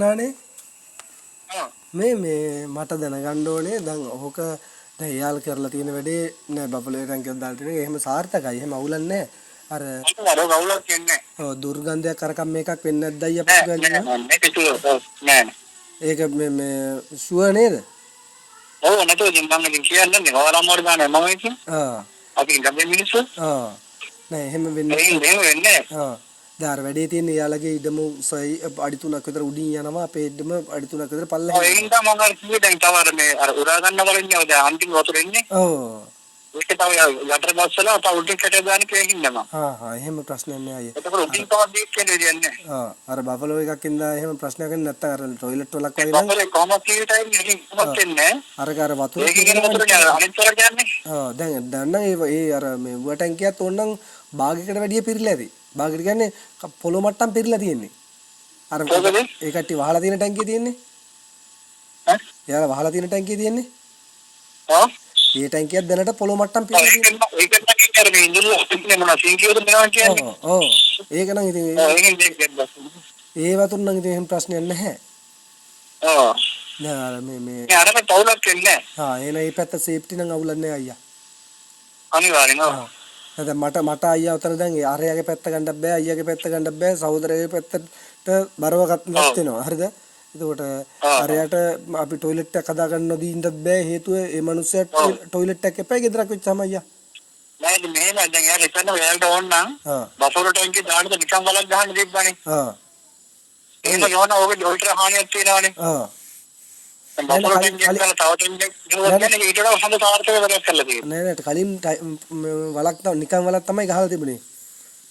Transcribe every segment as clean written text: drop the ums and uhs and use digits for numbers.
නානේ ආ මේ මට දැනගන්න ඕනේ දැන් ඕක දැන් එයාල කරලා තියෙන වැඩේ නෑ බබලෝ ටැංකියක් දාලා තියෙන එක එහෙම සාර්ථකයි එහෙම අවුලක් නෑ අර අර කවුලක් කියන්නේ ඔව් දුර්ගන්ධයක් අරකම් මේකක් වෙන්නේ නැද්ද අයියා අපිට නෑ මේක නෑ ඒක මේ ෂුවර් නේද ඔව් නැතෝ ඉතින් මම ඉතින් කියන්නේ ඔයාලම වර ගන්න මම ඉතින් ආ අපි ගම්බේ මිනිස්සු නෑ එහෙම වෙන්නේ එහෙම වෙන්නේ දැන් අර වැඩේ තියෙන යාළගේ ඉඩම අඩි 3ක් විතර උඩින් යනවා අපේ ඉඩම අඩි 3ක් විතර ඔව් පල්ලෙහාට ඒකින් තමයි මම අර කිව්වේ දැන් තව අර මේ අර උරා ගන්න බලන්නේ දැන් අන්තිම වතුර එන්නේ ඔව් ඒක තව යටර බස්සලා තව උඩින් කැටේ දාන්න කේකින් නම එහෙම ප්‍රශ්නයක් නෑ අයියා එතකොට උඩින් තවත් දීක් කියන්නේ දෙන්නේ අර බෆලෝ එකක් ඉඳලා එහෙම ප්‍රශ්නයක් නැත්නම් අර ටොයිලට් වලක් වගේ නම් බෆලෝ කොහොමද කී ටයිම් එකකින් කොහොමද වෙන්නේ අර වතුර ඒකේ වතුර අනිත් තර කියන්නේ දැන් නම් ඒ අර මේ ඌ ටැංකියත් ඕනනම් භාගයකට වැඩිය පිරিলা ඇති භාගයට කියන්නේ පොළොව මට්ටම් පිරিলা තියෙන්නේ අර ඒ කට්ටිය වහලා තියෙන ටැංකිය තියෙන්නේ එයාලා වහලා තියෙන ටැංකිය තියෙන්නේ ඒ ටැංකියක් දැනට පොළොව මට්ටම් පිරিলা තියෙන්නේ ඒක නම් කර මේ ඉඳලා ඉන්නේ මොනවා සිංකියෝද මෙනවා කියන්නේ ඔව් ඒක නම් ඉතින් ඒකෙන් දෙයක් ඒ වතුර නම් ඉතින් එහෙම ප්‍රශ්නයක් නැහැ දැන් අර මේ අරක තවුලක් වෙන්නේ එන මේ පැත්ත සේෆ්ටි නම් අවුලක් නැහැ අයියා අනිවාර්යෙන්ම දැන් මට අයියා උතන දැන් අරයාගේ පැත්ත ගන්නත් බෑ අයියාගේ පැත්ත ගන්නත් බෑ සහෝදරයාගේ පැත්තට බරව ගන්නත් වෙනවා හරිද එතකොට අරයට අපි টয়ලට් එකක් හදා ගන්න නොදීන්නත් බෑ හේතුව ඒ මනුස්සයාට টয়ලට් එකක් එපා ගෙදරක් වෙච්චාම අයියා නෑ මෙහෙම දැන් යාර එතන ඔයාලට ඕන නම් බෆරෝ ටැංකිය දාන්නද නිකන් වලක් ගහන්න තිබ්බනේ එහෙම යවන ඕකේ ඩොල්ටර් හානියක් තියෙනවනේ බෆරෝ ටැංකිය දාලා තව ටැංකියක් ගහන්නේ ඊට වඩා හොඳ සාර්ථක වැඩක් කරලා තියෙනවා නෑ කලින් වලක් නිකන් වලක් තමයි ගහලා තිබුණේ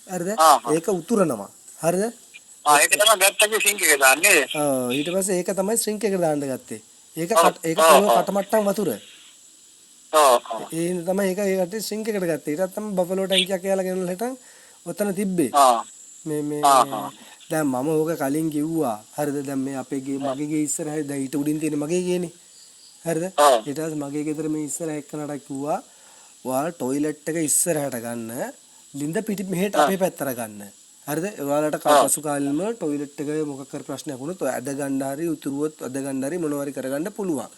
හරිද ඒක උතුරනවා හරිද ඒක තමයි ගැත්තගේ සිංක් එක දාන්නේ ඊට පස්සේ ඒක තමයි සිංක් එක දාන්න ගත්තේ ඒක පොළොව කටමට්ටම් වතුර ඒ තමයි ඒකට සිංක් එකට ගත්තේ ඊටත් තමයි බෆලෝ ටැංකියක් කියලා ගෙනල්ලා හිටන් ඔතන තිබ්බේ මේ දැන් මම ඕක කලින් කිව්වා හරිද දැන් මේ අපේ මගේ ගේ ඉස්සරහයි දැන් ඊට උඩින් තියෙන මගේ ගේනේ හරිද ඊට පස්සේ මගේ ගෙදර මේ ඉස්සරහ එක්කනට කිව්වා ඔයාලා টয়ලට් එක ඉස්සරහට ගන්න ලින්ද පිටි මෙහෙට අපේ පැත්තට ගන්න හරිද ඔයාලට පසු කාලෙම টয়ලට් එක මොකක් කර ප්‍රශ්නයක් වුණොත් ඇද ගන්න හරි උතුරුවොත් ඇද ගන්න හරි මොනවාරි කරගන්න පුළුවන්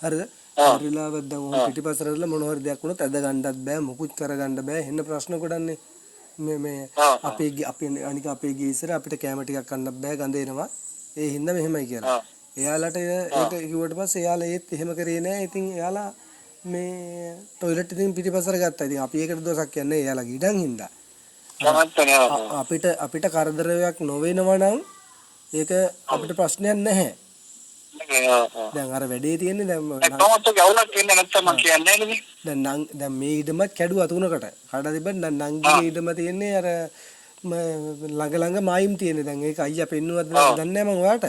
හරිද හරිලාවත් දැන් ඔහොම පිටිපස්සට මොනවාරි දෙයක් වුණොත් ඇද ගන්නත් බෑ මොකුත් කරගන්න බෑ එන්න ප්‍රශ්න ගොඩන්නේ මේ අපේ අනික අපේ ගේ ඉස්සර අපිට කැම ටිකක් කන්න බෑ ගඳ එනවා ඒ හින්දා මෙහෙමයි කියලා එයාලට ඒක කිව්වට පස්සේ එයාලා ඒත් එහෙම කරේ නෑ ඉතින් එයාලා මේ টয়ලට් ඉතින් පිටිපස්සට ගත්තා ඉතින් අපි ඒකට දොසක් කියන්නේ එයාලගේ ඉඩම් හින්දා අපිට කරදරයක් නොවෙනවා නම් ඒක අපිට ප්‍රශ්නයක් නැහැ දැන් අර වැඩේ තියෙන්නේ දැන් කොහොමද ගවුලක් වෙන්නේ නැත්නම් මම කියන්නේ නේද දැන් මේ ඉඩම කැඩුවා තුනකට කඩලා තිබ්බත් දැන් නංගිගේ ඉඩම තියෙන්නේ අර ළඟ මායිම් තියෙන්නේ දැන් ඒක අයියා පෙන්නුවත් දන්නේ නැහැ මම ඔයාට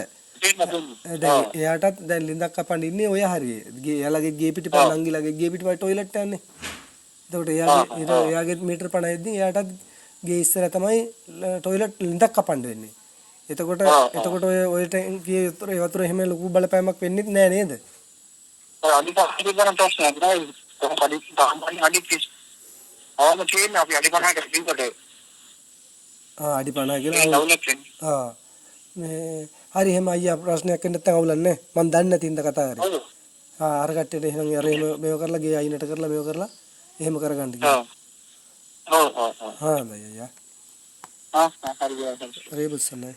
දැන් එයාටත් දැන් ලින්දක් කපන්න ඉන්නේ ඔය හරියේ එයාලගේ ගේ පිටිපස්ස නංගිලාගේ ගේ පිටිපස්ස টয়ලට් යන්නේ එතකොට එයාගේ මීටර 50 ඉද්දි එයාටත් ගේ ඉස්සර තමයි টয়ලට් ලින්දක් කපන්න වෙන්නේ එතකොට ඔය ටැංකියේ වතුර එහෙම ලොකු බලපෑමක් වෙන්නේ නැහැ නේද? අනිත් අනිත් ගන්න ප්‍රශ්නයක් නෑ. කොහොමද සාමාන්‍ය අනිත් ආවම තියෙන අපි අඩි 50කට කිව්වට අඩි 50 කියලා මේ හරි එහෙම අයියා ප්‍රශ්නයක් වෙන්න නැත්නම් අවුලක් නැහැ. මම දන්නේ නැති ඉඳ කතා කරේ. අර කට්ටියට එහෙනම් අර එහෙම මේව කරලා ගේ අයිනට කරලා මේව කරලා එහෙම කරගන්න කියලා. ඔව් අයියා. හරි. හරි බුස්සන්නේ.